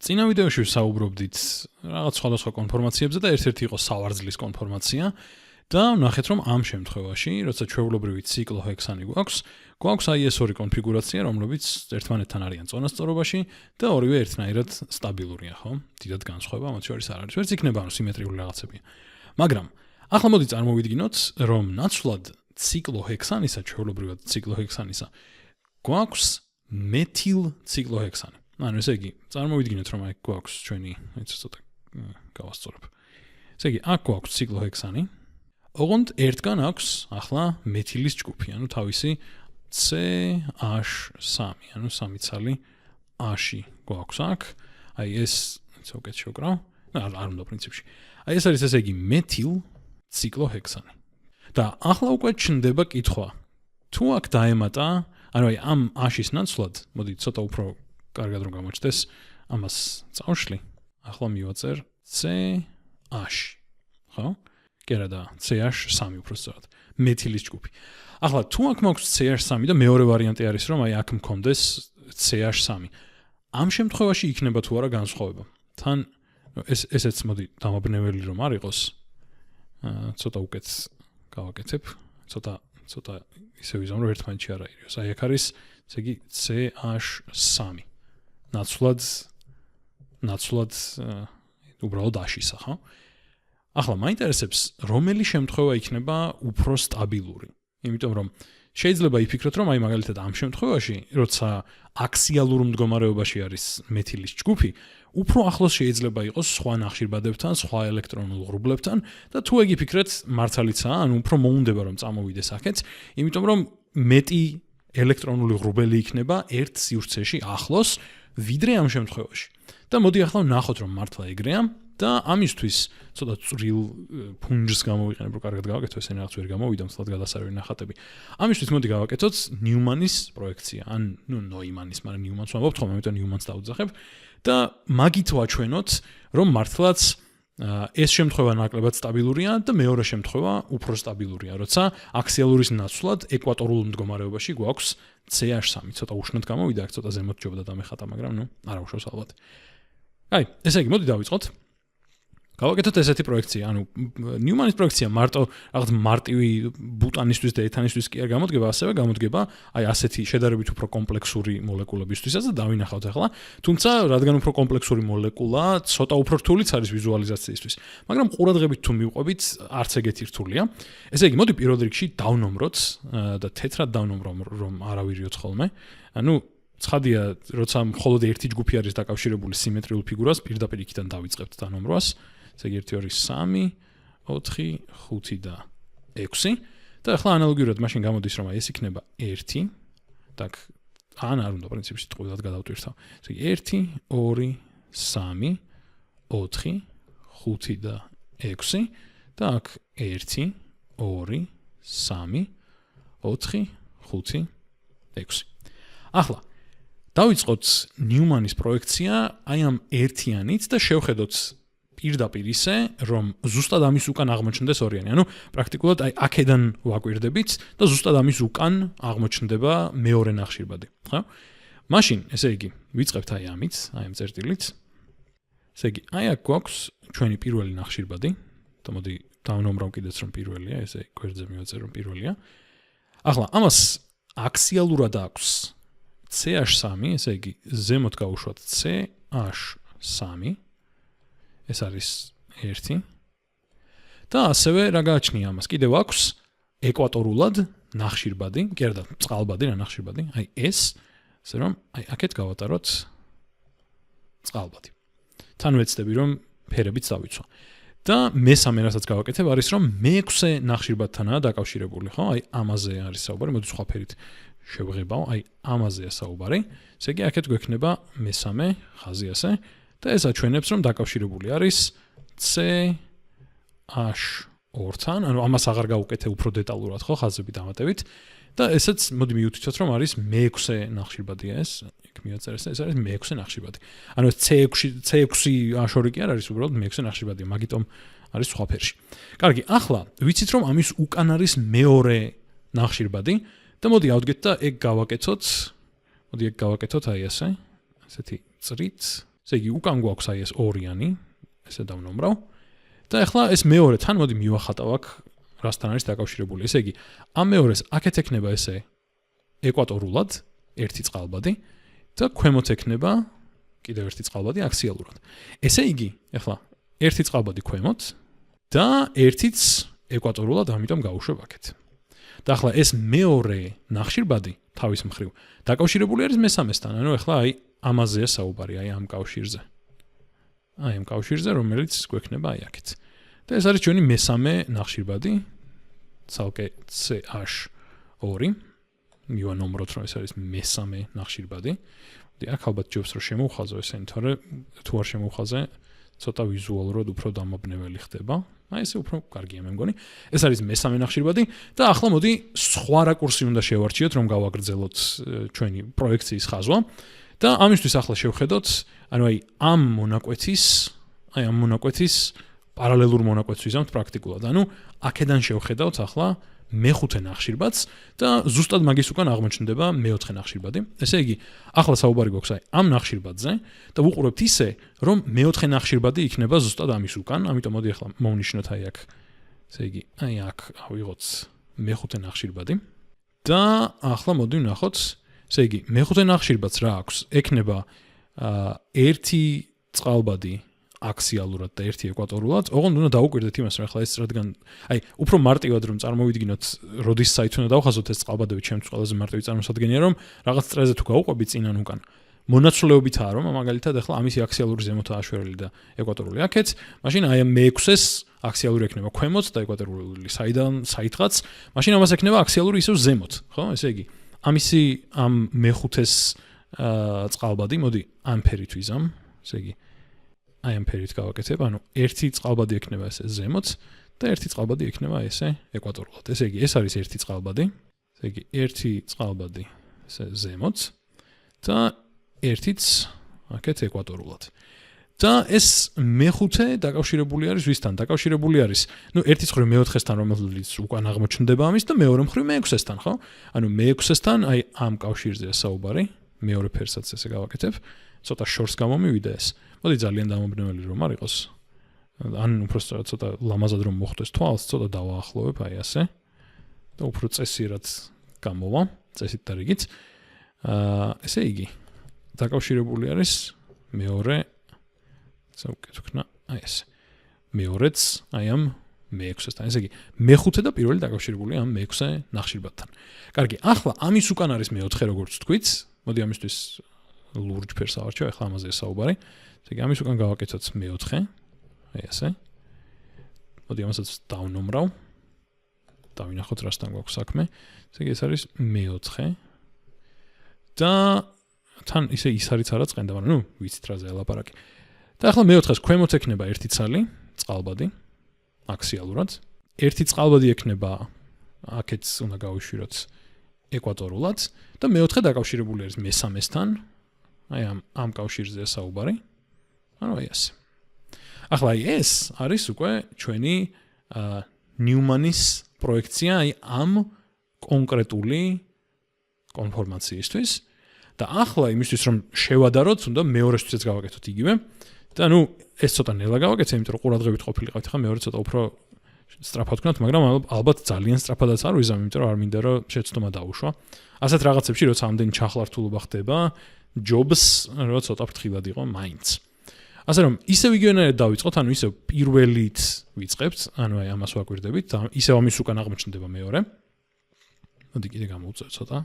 წინა ვიდეოში ვსაუბრობდით რაღაც სხვადასხვა კონფორმაციებზე და ერთ-ერთი იყო სავარძლის კონფორმაცია და ნახეთ რომ ამ შემთხვევაში, როცა ჩვეულებრივი ციკლოჰექსანი გვაქვს აი ეს ორი კონფიგურაცია, რომლებიც ერთმანეთთან არიან წონასწორობაში და ორივე ერთნაირად სტაბილურია, ხო? დიდად განსხვავება მათ შორის არ არის. ვერც იქნება სიმეტრიული რაღაცებია. მაგრამ ახლა მოდი წარმოვიდგინოთ, რომ ნაცვლად ციკლოჰექსანისა, ჩვეულებრივად ციკლოჰექსანისა გვაქვს მეთილ ციკლოჰექსანი. ანუ ესე იგი, წარმოვიდგინოთ რომ აქ გვაქვს ჩვენი, ცოტა გავასწორებ. ესე იგი, აქ გვაქვს ციკლოჰექსანი. ოღონდ ერთგან აქვს ახლა მეთილის ჯგუფი, ანუ თავისი CH3, ანუ სამი ცალი A-ში გვაქვს აქ. აი ეს უკეთ შევკრავ. არ უნდა პრინციპში. აი ეს არის ესე იგი მეთილ ციკლოჰექსანი. და ახლა უკვე ჩნდება კითხვა. თუ აქ დაემატა, ანუ აი ამ A-შის ნაცვლად, მოდი ცოტა უფრო კარგად რომ გამოჩნდეს, ამას წავშლი. ახლა მივაწერ CH. ხო? კი არა და CH3 უფრო სწორად. მეთილის ჯგუფი. ახლა თუ აქ მაქვს CH3 და მეორე ვარიანტი არის რომ აი აქ მქონდეს CH3. ამ შემთხვევაში იქნება თუ არა განსხვავება. თან ესეც მოდი დამაბნეველი რომ არ იყოს. ცოტა უკეთ გავაკეთებ. ცოტა ისე ვიზამ რომ ერთმანეთში არ აირიოს. აი აქ არის ესე იგი CH3. ნაცვლად უბრალოდ A-შისა, ხო? ახლა მაინტერესებს რომელი შემთხვევა იქნება უფრო სტაბილური. იმიტომ რომ შეიძლება იფიქროთ რომ აი მაგალითად ამ შემთხვევაში, როცა აქსიალურ მდგომარეობაში არის მეთილის ჯგუფი, უფრო ახლოს შეიძლება იყოს სხვა ნახშირბადებთან, სხვა ელექტრონულ ღრუბლებთან და თუ ეგ იფიქრეთ, მართალიცაა, ანუ უფრო მოუნდება რომ წამოვიდეს აქეთ, იმიტომ რომ მეტი ელექტრონული ღრუბელი იქნება ერთ სივრცეში ახლოს, ვიდრე ამ შემთხვევაში. და მოდი ახლა ვნახოთ რომ მართლა ეგრეა და ამისთვის ცოტა წვრილ ფუნჯს გამოვიყენებ რომ კარგად გავაკეთო, ესე რაღაც ვერ გამოვიდა, მსლად გადასარევი ნახატები. ამისთვის მოდი გავაკეთოთ ნიუმანის პროექცია, ან ნოიმანის, მაგრამ ნიუმანს ვამბობთ ხოლმე, ამიტომ ნიუმანს დავუძახებ და მაგით ვაჩვენოთ რომ მართლაც ეს შემთხვევა ნაკლებად სტაბილურია და მეორე შემთხვევა უფრო სტაბილურია, როცა აქსიალურის ნაცვლად ეკვატორულ მდგომარეობაში გვაქვს CH3. ცოტა უშნოდ გამოვიდა, აქ ცოტა ზემოთ ჯობდა დამეხატა, მაგრამ არ აუშავს ალბათ. აი, ესე იგი, მოდი დავიწყოთ. გავაკეთოთ ესეთი პროექცია, ანუ ნიუმანის პროექცია მარტო რაღაც მარტივი ბუტანისთვის და ეთანისთვის კი არ გამოდგება, ასევე გამოდგება აი ასეთი შედარებით უფრო კომპლექსური მოლეკულებისთვისაც და დავინახავთ ახლა. თუმცა, რადგან უფრო კომპლექსური მოლეკულა, ცოტა უფრო რთულიც არის ვიზუალიზაციისთვის. მაგრამ ყურადღებით თუ მივყვებით, არც ეგეთი რთულია. ესე იგი, მოდი პირველ რიგში დავნომროთ და თეთრად დავნომროთ, რომ არავირიოთ ხოლმე. ანუ ცხადია, როცა მხოლოდ ერთი ჯგუფი არის დაკავშირებული სიმეტრიულ ფიგურას, პირდაპირ იქიდან დავიწყებთ დანომრვას. ესე იგი 1 2 3 4 5 და 6 და ახლა ანალოგიურად მაშინ გამოდის რომ აი ეს იქნება 1 და არ უნდა პრინციპში ტყუილად გადავტვირთავ. ესე იგი 1 2 3 4 5 და 6 და აქ 1 2 3 4 5 6. ახლა დავიწყოთ ნიუმანის პროექცია აი ამ ერთიანით და შევხედოთ პირდაპირ ისე, რომ ზუსტად ამის უკან აღმოჩნდეს ორიანი. ანუ პრაქტიკულად აი აქედან ვაკვირდებით და ზუსტად ამის უკან აღმოჩნდება მეორე ნახშირბადი, ხო? მაშინ, ესე იგი, ვიწყებთ აი ამით, აი ამ წერტილით. ესე იგი, აი აქ გვაქვს ჩვენი პირველი ნახშირბადი. და მოდი დავნომრავ კიდეც რომ პირველია, ესე გვერდზე მივაწერ რომ პირველია. ახლა ამას აქსიალურად აქვს CH3, ესე იგი, ზემოთ გავუშვათ CH3. ეს არის 1 და ასევე რა გააჩნია ამას? კიდევ აქვს ეკვატორულად ნახშირბადი, კი არა და წყალბადი, რა ნახშირბადი, აი ეს, ასე რომ აი აქეთ გავატაროთ წყალბადი. თან ვეცდები რომ ფერებიც დავიცვა. და მესამე რასაც გავაკეთებ არის რომ მე-6 ნახშირბადთანაა დაკავშირებული, ხო? აი ამაზე არის საუბარი, მოდი სხვა ფერით შევღებავ, აი ამაზეა საუბარი. ესე იგი აქეთ გვექნება მესამე ხაზი ასე. და ეს აჩვენებს რომ დაკავშირებული არის CH2-თან, ანუ ამას აღარ გავუკეთე უფრო დეტალურად ხო ხაზები დამატებით და ესეც მოდი მივუთითოთ რომ არის მე-6 ნახშირბადია ეს, იქ მივაწერეს ეს არის მე-6 ნახშირბადი. ანუ ეს C6 აშორი კი არ არის, უბრალოდ მე-6 ნახშირბადია, მაგიტომ არის სხვა ფერში. კარგი, ახლა ვიცით რომ ამის უკან არის მეორე ნახშირბადი და მოდი ავდგეთ და ეგ გავაკეთოთ. მოდი ეგ გავაკეთოთ აი ასე. ესეთი წრით ესე იგი უკან გვაქვს აი ეს ორიანი, ესე დავნომრავ. და ახლა ეს მეორე თან მოდი მივახატავ აქ რასთან არის დაკავშირებული. ესე იგი, ამ მეორეს აქეთ ექნება ესე ეკვატორულად ერთი წყალბადი და ქვემოთ ექნება კიდევ ერთი წყალბადი აქსიალურად. ესე იგი, ახლა ერთი წყალბადი ქვემოთ და ერთიც ეკვატორულად, ამიტომ გავუშვებ აქეთ. და ახლა ეს მეორე ნახშირბადი თავის მხრივ დაკავშირებული არის მესამესთან. ანუ ახლა აი ამაზეა საუბარი, აი ამ კავშირზე. აი ამ კავშირზე, რომელიც გვექნება აი აქეთ. და ეს არის ჩვენი მესამე ნახშირბადი, ცალკე CH2. მივანომროთ, რომ ეს არის მესამე ნახშირბადი. მოდი აქ ალბათ ჯობს რომ შემოვხაზო ესენი, თორე თუ არ შემოვხაზე, ცოტა ვიზუალურად უფრო დამაბნეველი ხდება. აი ესე უფრო კარგია მე მგონი. ეს არის მესამე ნახშირბადი და ახლა მოდი სხვა რაკურსი უნდა შევარჩიოთ, რომ გავაგრძელოთ ჩვენი პროექციის ხაზვა. და ამისთვის ახლა შევხედოთ, ანუ აი ამ მონაკვეთის პარალელურ მონაკვეთს ვიზამთ პრაქტიკულად. ანუ აქედან შევხედავთ ახლა მეხუთე ნახშირბადს და ზუსტად მაგის უკან აღმოჩნდება მეოთხე ნახშირბადი. ესე იგი, ახლა საუბარი გვაქვს აი ამ ნახშირბადზე და ვუყურებთ ისე, რომ მეოთხე ნახშირბადი იქნება ზუსტად ამის უკან, ამიტომ მოდი ახლა მოვნიშნოთ აი აქ. ესე იგი, აი აქ ავიღოთ მეხუთე ნახშირბადი და ახლა მოდი ვნახოთ, ესე იგი, მეხუთე ნახშირბადს რა აქვს? ექნება ერთი წყალბადი აქსიალურად და ერთი ეკვატორულად. ოღონდ უნდა დაუკვირდეთ იმას, რომ ახლა ეს რადგან აი უფრო მარტივად რომ წარმოვიდგინოთ, როდის საით უნდა დავხაზოთ ეს წყალბადები, ჩემთვის ყველაზე მარტივი წარმოსადგენია, რომ რაღაც წრეზე თუ გავუყვები წინან უკან. მონაცვლეობითაა, რომ მაგალითად ახლა ამისი აქსიალური ზემოთ აშვერილი და ეკვატორული აქეთ, მაშინ აი ამ მე-6-ს აქსიალური ექნება ქვემოთ და ეკვატორული საიდღაც, მაშინ ამას ექნება აქსიალური ისევ ზემოთ, ხო? ესე იგი, ამისი ამ მე-5-ეს წყალბადი, მოდი ამ ფერით ვიზამ, ესე იგი აი ამ ფერით გავაკეთებ, ანუ ერთი წყალბადი ექნება ესე ზემოთ და ერთი წყალბადი ექნება ესე ეკვატორულად. ესე იგი, ეს არის ერთი წყალბადი. ესე იგი, ერთი წყალბადი ესე ზემოთ და ერთიც აქეთ ეკვატორულად. და ეს მეხუთე დაკავშირებული არის ვისთან? დაკავშირებული არის, ნუ ერთის მხრივ მეოთხესთან, რომელიც უკან აღმოჩნდება ამის და მეორე მხრივ მე-6-ესთან, ხო? ანუ მე-6-ესთან აი ამ კავშირზეა საუბარი, მეორე ფერსაც ესე გავაკეთებ. ცოტა შორს გამომივიდა ეს. მოდი ძალიან დამობნეველი რომ არ იყოს. ან უბრალოდ ცოტა ლამაზად რომ მოხდეს თვალს, ცოტა დავაახლოვებ აი ასე. და უფრო წესიერად გამოვა, წესით და რიგით. ესე იგი, დაკავშირებული არის მეორე საუკეთო, აი ეს. მეორეც აი ამ მე-6-ესთან. ესე იგი, მე-5 და პირველი დაკავშირებულია ამ მე-6 ნახშირბადთან. კარგი, ახლა ამის უკან არის მე-4, როგორც თქვით. მოდი ამისთვის ლურჯ ფერს ავარჩევ, ახლა ამაზე საუბარი. ესე იგი, ამის უკან გავაკეთოთ მე-4, აი ასე. მოდი ამასაც დავნომრავ. დავინახოთ რასთან გვაქვს საქმე. ესე იგი, ეს არის მე-4. და თან ისე ის არის არა წენდა, მაგრამ ნუ ვიცით რაზე ელაპარაკი. და ახლა მე-4-ს ქვემოთ ექნება ერთი ცალი, წყალბადი, აქსიალურად. ერთი წყალბადი ექნება აქეთ უნდა გავიშვიროთ ეკვატორულად და მე-4 დაკავშირებული არის მე-3-ესთან. აი ამ კავშირზეა საუბარი. ანუ აი ასე. ახლა აი ეს არის უკვე ჩვენი ნიუმანის პროექცია აი ამ კონკრეტული კონფორმაციისთვის. და ახლა იმისთვის რომ შევადაროთ, უნდა მეორესთვისაც გავაკეთოთ იგივე. და ნუ ეს ცოტა ნელა გავაკეთე, იმიტომ რომ ყურადღებით ყოფილიყავით, ხა მეორე ცოტა უფრო სწრაფად ვქნათ, მაგრამ ალბათ ძალიან სწრაფადაც არ ვიზამ, იმიტომ რომ არ მინდა რომ შეცდომა დაუშვა. ასეთ რაღაცებში როცა ამდენი ჩახლართულობა ხდება, ჯობს რომ ცოტა ფრთხილად იყო მაინც. ასე რომ ისევ იგივენაირად დავიწყოთ, ანუ ისევ პირველით ვიწყებთ, ანუ აი ამას ვაკვირდებით და ისევ ამის უკან აღმოჩნდება მეორე. მოდი კიდე გამოვწევ ცოტა.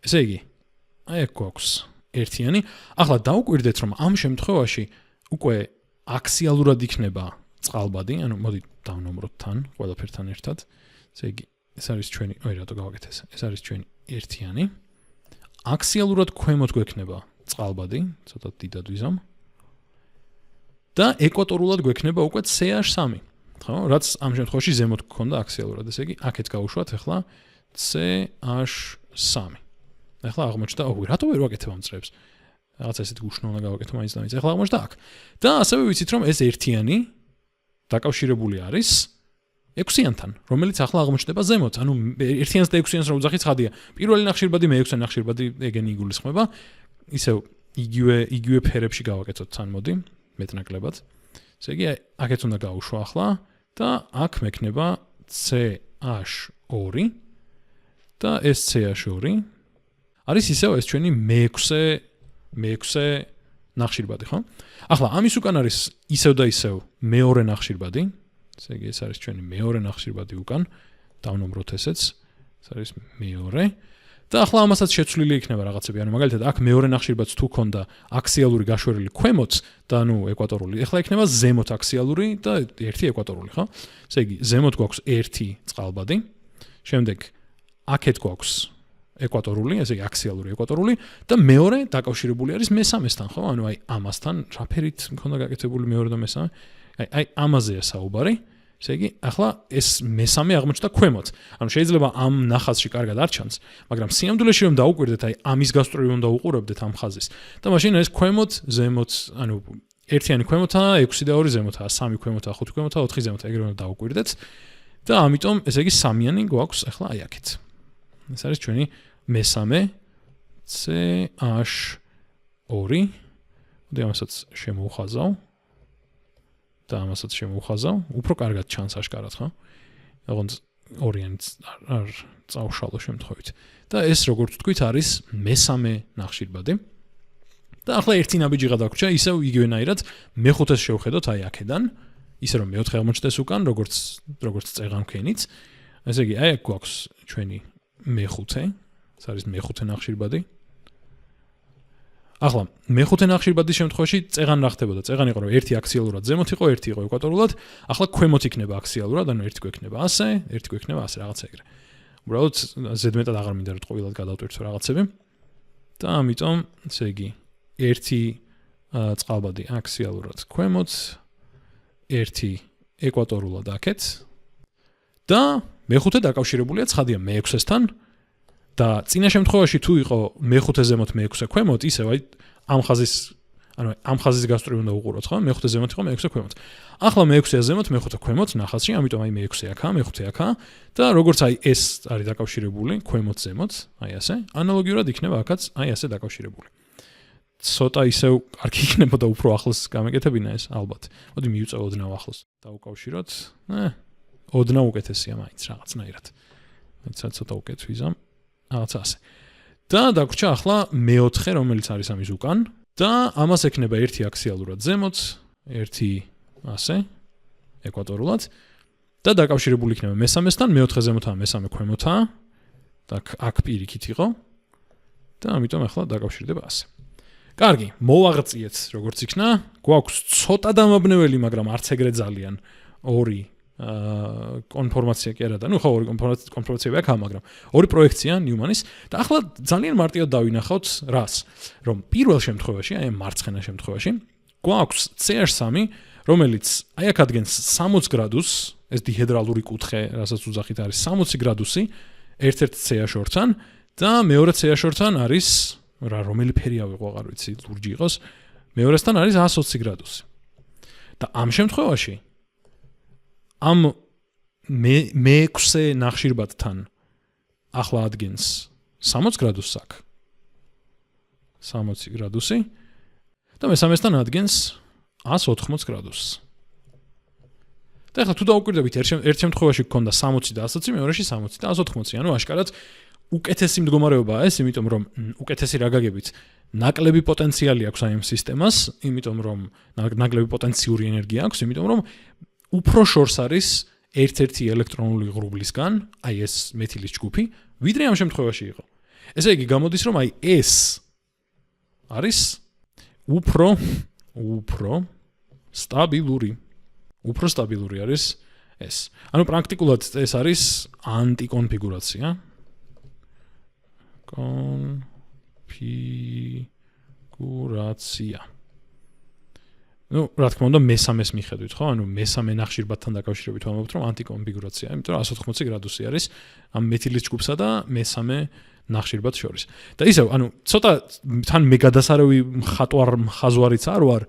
ესე იგი, აი აქ გვაქვს ერთიანი. ახლა დავუკვირდეთ, რომ ამ შემთხვევაში უკვე აქსიალურად იქნება წყალბადი, ანუ მოდი დავნომროთ თან, ყველაფერთან ერთად. ესე იგი, ეს არის ჩვენი, ой, რატო გავაკეთე ეს? ეს არის ჩვენი ერთიანი. აქსიალურად ქვემოთ გვექნება წყალბადი, ცოტა დიდად ვიზამ. და ეკვატორულად გვექნება უკვე CH3. ხო? რაც ამ შემთხვევაში ზემოთ გქონდა აქსიალურად. ესე იგი, აქეთ გავუშვათ ახლა CH3. ახლა აღმოჩნდა, რატო ვერ ვაკეთებ ამ წრეებს? რაღაც ესეთ გუშნო უნდა გავაკეთო მაინც და მაინც. ახლა აღმოჩნდა აქ. და ასევე ვიცით, რომ ეს ერთიანი დაკავშირებული არის 6-იანთან, რომელიც ახლა აღმოჩნდება ზემოთ. ანუ ერთიანს და 6-იანს რო უძახით, ხადია. პირველი ნახშირბადი, მე-6 ნახშირბადი ეგენი იგულისხმება. ისევ იგივე ფერებში გავაკეთოთ თან მოდი მეტნაკლებად. ესე იგი აქეთ უნდა გავუშვა ახლა და აქ მექნება CH2 და ეს CH2 არის ისევ ეს ჩვენი მეექვსე ნახშირბადი, ხო? ახლა ამის უკან არის ისევ და ისევ მეორე ნახშირბადი. ესე იგი ეს არის ჩვენი მეორე ნახშირბადი უკან. დავნომროთ ესეც. ეს არის მეორე. და ახლა ამასაც შეცვლილი იქნება რაღაცები. ანუ მაგალითად აქ მეორე ნახშირბადს თუ ქონდა აქსიალური გაშვერილი ქვემოთ და ეკვატორული. ახლა იქნება ზემოთ აქსიალური და ერთი ეკვატორული, ხო? ესე იგი ზემოთ გვაქვს ერთი წყალბადი. შემდეგ აქეთ გვაქვს ეკვატორული, ესე იგი აქსიალური ეკვატორული და მეორე დაკავშირებული არის მესამესთან, ხო? ანუ ამასთან რა ფერით მქონდა გაკეთებული მეორე და მესამე? ამაზეა საუბარი. ესე იგი, ახლა ეს მესამე აღმოჩნდა ქვემოთ. ანუ შეიძლება ამ ნახაზში კარგად არ ჩანს, მაგრამ სიამდვილეში რომ დაუკვირდეთ, ამის გასწვრივ უნდა უყურებდეთ ამ ხაზის. და მაშინ ეს ქვემოთ, ზემოთ, ანუ ერთიანი ქვემოთაა, 6 და 2 ზემოთაა, 3 ქვემოთაა, 5 ქვემოთაა, 4 ზემოთაა, ეგრე უნდა დაუკვირდეთ. და ამიტომ, ესე იგი, სამიანი გვაქვს ახლა აქეთ. ეს არის ჩვენი მესამე CH2. და ამასაც შემოვხაზავ. და ამასაც შემოვხაზავ, უფრო კარგად ჩანს აშკარად, ხო? ოღონდ ორიანიც არ წავშალო შემთხვევით. და ეს როგორც თქვით არის მესამე ნახშირბადი. და ახლა ერთი ნაბიჯიღა დაგვრჩა, ისევ იგივენაირად მეხუთეს შევხედოთ აქედან, ისე რომ მეოთხე აღმოჩნდეს უკან, როგორც წეღანქენიც. ესე იგი, აქ გვაქვს ჩვენი მეხუთე, ეს არის მეხუთე ნახშირბადი. ახლა მეხუთე ნახშირბადის შემთხვევაში წეღან რა ხდებოდა? წეღანი იყო რომ ერთი აქსიალურად ზემოთ იყო, ერთი იყო ეკვატორულად, ახლა ქვემოთ იქნება აქსიალურად, ანუ ერთი გვექნება ასე, ერთი გვექნება ასე, რაღაცა ეგრე. უბრალოდ ზედმეტად აღარ მინდა რომ ყოველად გადავტვირთო რაღაცები. და ამიტომ, ესე იგი, ერთი წყალბადი აქსიალურად ქვემოთ, ერთი ეკვატორულად აქეთ და მეხუთე დაკავშირებულია ცხადია მე-6-ესთან. და წინა შემთხვევაში თუ იყო მე-5 ზემოთ მე-6 ქვემოთ, ისევ ამ ხაზის გასწვრივ უნდა უყუროთ, ხო? მე-5 ზემოთ იყო მე-6 ქვემოთ. ახლა მე-6-ია ზემოთ, მე-5 ქვემოთ ნახაზში, ამიტომ მე-6 აქა, მე-5 აქა და როგორც ეს არის დაკავშირებული ქვემოთ ზემოთ, ასე, ანალოგიურად იქნება აქაც ასე დაკავშირებული. ცოტა ისევ კარგი იქნებოდა უფრო ახლოს გამეკეთებინა ეს, ალბათ. მოდი მივიწევ ოდნავ ახლოს. დავუკავშიროთ. ოდნავ უკეთესია მაინც რაღაცნაირად. მაინც ცოტა უკეთ ვიზამ. რაღაცა ასე. და დაგვრჩა ახლა მეოთხე, რომელიც არის ამის უკან და ამას ექნება ერთი აქსიალურად ზემოთ, ერთი ასე, ეკვატორულად და დაკავშირებული იქნება მესამესთან, მეოთხე ზემოთაა, მესამე ქვემოთაა და აქ პირიქით იყო და ამიტომ ახლა დაკავშირდება ასე. კარგი, მოვაღწიეთ როგორც იქნა, გვაქვს ცოტა დამაბნეველი, მაგრამ არც ეგრე ძალიან ორი კონფორმაცია კი არა და ხო ორი კონფორმაციები აქვს, მაგრამ ორი პროექცია ნიუმანის და ახლა ძალიან მარტივად დავინახავთ რას, რომ პირველ შემთხვევაში, მარცხენა შემთხვევაში, გვაქვს CH3, რომელიც აქ ადგენს 60 გრადუსს, ეს დიჰედრალური კუთხე, რასაც უძახით არის 60 გრადუსი, ერთ-ერთ CH2-თან და მეორე CH2-თან არის რა რომელი ფერი ავიღო, აღარ ვიცი, ლურჯი იყოს, მეორესთან არის 120 გრადუსი. და ამ შემთხვევაში ამ მე-6 ნახშირბადთან ახლა ადგენს 60 გრადუსს აქ. 60 გრადუსი და მესამესთან ადგენს 180 გრადუსს. და ახლა თუ დაუკვირდებით ერთ შემთხვევაში გქონდა 60 და 120, მეორეში 60 და 180, ანუ აშკარად უკეთესი მდგომარეობაა ეს, იმიტომ რომ უკეთესი რა გაგებით, ნაკლები პოტენციალი აქვს ამ სისტემას, იმიტომ რომ ნაკლები პოტენციური ენერგია აქვს, იმიტომ რომ უფრო შორს არის ერთ-ერთი ელექტრონული ღრუბლისგან, ეს მეთილის ჯგუფი, ვიდრე ამ შემთხვევაში იყო. ესე იგი გამოდის რომ ეს არის უფრო სტაბილური. უფრო სტაბილური არის ეს. ანუ პრაქტიკულად ეს არის ანტიკონფიგურაცია. კონფიგურაცია. Ну, რა თქმა უნდა, მესამეს მიხედვით, ხო? ანუ მესამე ნახშირბადთან დაკავშირებით ვამბობთ, რომ ანტიკონფიგურაცია, იმიტომ რომ 180 გრადუსი არის ამ მეთილის ჯგუფსა და მესამე ნახშირბადს შორის. და ისევ, ანუ ცოტა თან მე გადასარევი ხაზვარიც არ ვარ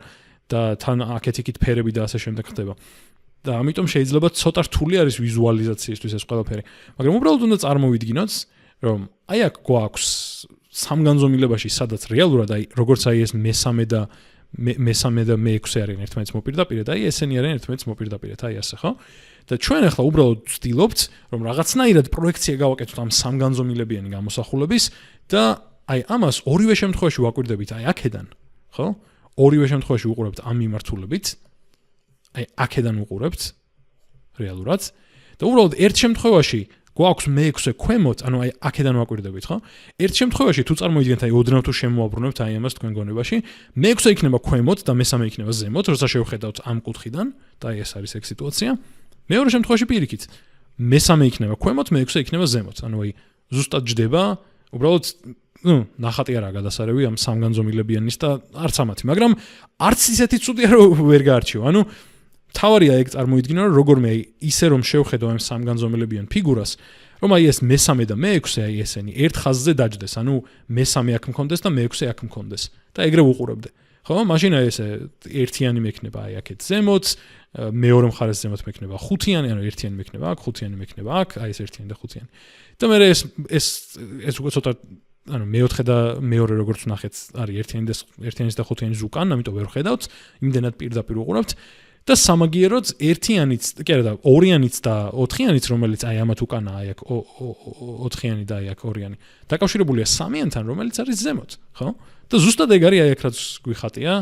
და თან აქეთ-იქით ფერები და ასე შემდეგ ხდება. და ამიტომ შეიძლება ცოტა რთული არის ვიზუალიზაციისთვის ეს ყველაფერი. მაგრამ უბრალოდ უნდა წარმოვიდგინოთ, რომ აქ გვაქვს სამგანზომილებაში სადაც რეალურად აი როგორც აი ეს მესამე და მე-6 არიან ერთმანეთს მოპირდაპირე და აი ესენი არიან ერთმანეთს მოპირდაპირე აი ასე ხო და ჩვენ ახლა უბრალოდ ვცდილობთ რომ რაღაცნაირად პროექცია გავაკეთოთ ამ სამგანზომილებიანი გამოსახულების და აი ამას ორივე შემთხვევაში ვაკვირდებით აი აქედან ხო ორივე შემთხვევაში ვუყურებთ ამ მიმართულებით აი აქედან ვუყურებთ რეალურად და უბრალოდ ერთ შემთხვევაში გვაქვს მე-6 ქვემოთ, ანუ აი აქედან ვაკვირდებით, ხო? ერთ შემთხვევაში თუ წარმოიდგენთ აი ოდნავ თუ შემოაბრუნებთ აი ამას თქვენ გონებაში, მე-6 იქნება ქვემოთ და მე-3 იქნება ზემოთ, როცა შევხედავთ ამ კუთხიდან და აი ეს არის ეგ სიტუაცია. მეორე შემთხვევაში პირიქით, მე-3 იქნება ქვემოთ, მე-6 იქნება ზემოთ. ანუ აი ზუსტად ჯდება, უბრალოდ ნახატი არაა გადასარევი ამ სამგანზომილებიანის და არც ამათი, მაგრამ არც ისეთი ცუდია რომ ვერ გაარჩიო. ანუ თავარია ეგ წარმოიდგინო რომ როგორმე აი ისე რომ შევხედო ამ სამგანზომილებიან ფიგურას რომ აი ეს მე-3 და მე-6 აი ესენი ერთ ხაზზე დაჯდეს ანუ მე-3 აქ მქონდეს და მე-6 აქ მქონდეს და ეგრე ვუყურებდე ხო მაშინ აი ესე ერთიანი მექნება აი აქეთ ზემოთ მეორე მხარეს ზემოთ მექნება ხუთიანი ანუ ერთიანი მექნება აქ ხუთიანი მექნება აქ აი ეს ერთიანი და ხუთიანი და მე ეს უკვე ცოტა ანუ მე-4 და მეორე როგორც ვნახეთ არის ერთიანის და ხუთიანის უკან ამიტომ ვერ ვხედავთ იმდენად პირდაპირ ვუყურებთ და სამაგიეროც ერთიანიც, კი არა და ორიანიც და ოთხიანიც, რომელიც აი ამათ უკანაა, აი აქ ოთხიანი და აი აქ ორიანი. დაკავშირებულია სამიანთან, რომელიც არის ზემოთ, ხო? და ზუსტად ეგ არის აი აქ რაც გვიხატია,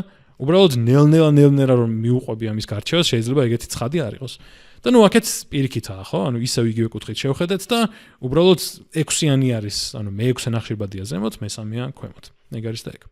უბრალოდ ნელ-ნელა რომ მიუყვები ამის გარჩევას, შეიძლება ეგეთი ცხადი არ იყოს. და ნუ აქეთ პირიქითაა, ხო? ანუ ისევ იგივე კუთხით შევხედეთ და უბრალოდ 6-იანი არის, ანუ მე-6 ნახშირბადია ზემოთ, მე-3-ია ქვემოთ. ეგ არის და ეგ.